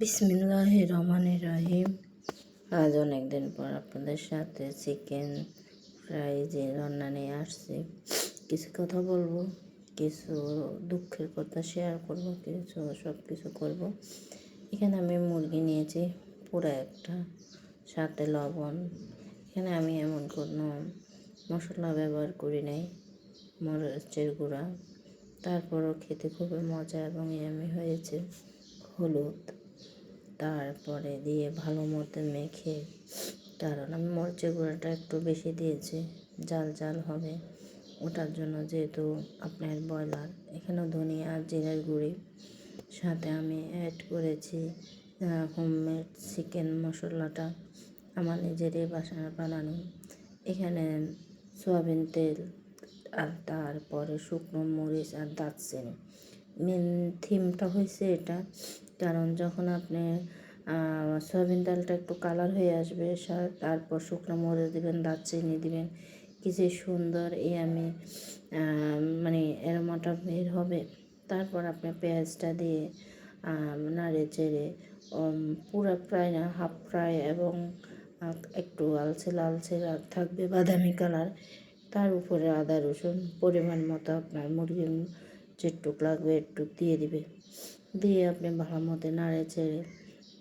বিসমিল্লাহির রহমানির রহিম। আজ অনেক দিন পর আপনাদের সাথে চিকেন ফ্রাই যে রান্না নিয়ে আসছি। কিছু কথা বলবো, কিছু দুঃখের কথা শেয়ার করব, সব কিছু করবো। এখানে আমি মুরগি নিয়েছি পুরো একটা, সাথে লবণ। এখানে আমি এমন কোনো মশলা ব্যবহার করি নাই, মরিচের গুঁড়া। তারপরও খেতে খুবই মজা এবং ইয়ামি হয়েছে। হলুদ তারপরে দিয়ে ভালো মতো মেখে, কারণ আমি মরিচের গুঁড়াটা একটু বেশি দিয়েছি, জাল জাল হবে ওটার জন্য, যেহেতু আপনার ব্রয়লার। এখানেও ধনিয়া আর জিরার গুঁড়ি, সাথে আমি অ্যাড করেছি হোমমেড চিকেন মশলাটা, আমার নিজেরই বানানো। এখানে সয়াবিন তেল আর তারপরে শুকনো মরিচ আর দারচিনি। মেন থিমটা হয়েছে এটা, কারণ যখন আপনি সয়াবিন তেলটা একটু কালার হয়ে আসবে, তারপর শুকনো মরিচ দিবেন, দারচিনি দিবেন, কি যে সুন্দর আমি মানে অ্যারোমাটা বের হবে। তারপর আপনি পেঁয়াজটা দিয়ে নাড়ে চেড়ে পুরো ফ্রাই না, হাফ ফ্রাই এবং একটু লালচে লালচে থাকবে, বাদামি কালার। তার উপরে আদা রসুন পরিমাণ মতো আপনার মুরগির যেটুক লাগবে একটু দিয়ে দিবে, দিয়ে আপনি ভালো মতো নাড়ে চেড়ে,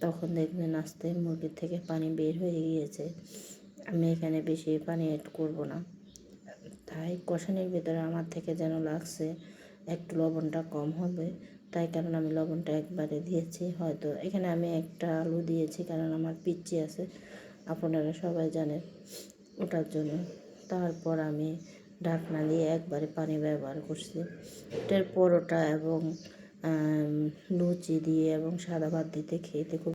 তখন দেখবেন আস্তে মুরগির থেকে পানি বের হয়ে গিয়েছে। আমি এখানে বেশি পানি অ্যাড করব না, তাই কষানির ভিতরে আমার থেকে যেন লাগছে একটু লবণটা কম হবে, তাই কারণ আমি লবণটা একবারে দিয়েছি। হয়তো এখানে আমি একটা আলু দিয়েছি, কারণ আমার পিচ্চি আছে, আপনারা সবাই জানেন, ওটার জন্য। তারপর আমি ঢাকনা দিয়ে একবারে পানি ব্যবহার করছি। এটার পরোটা এবং লুচি দিয়ে এবং সাদা ভাত দিতে খেতে খুব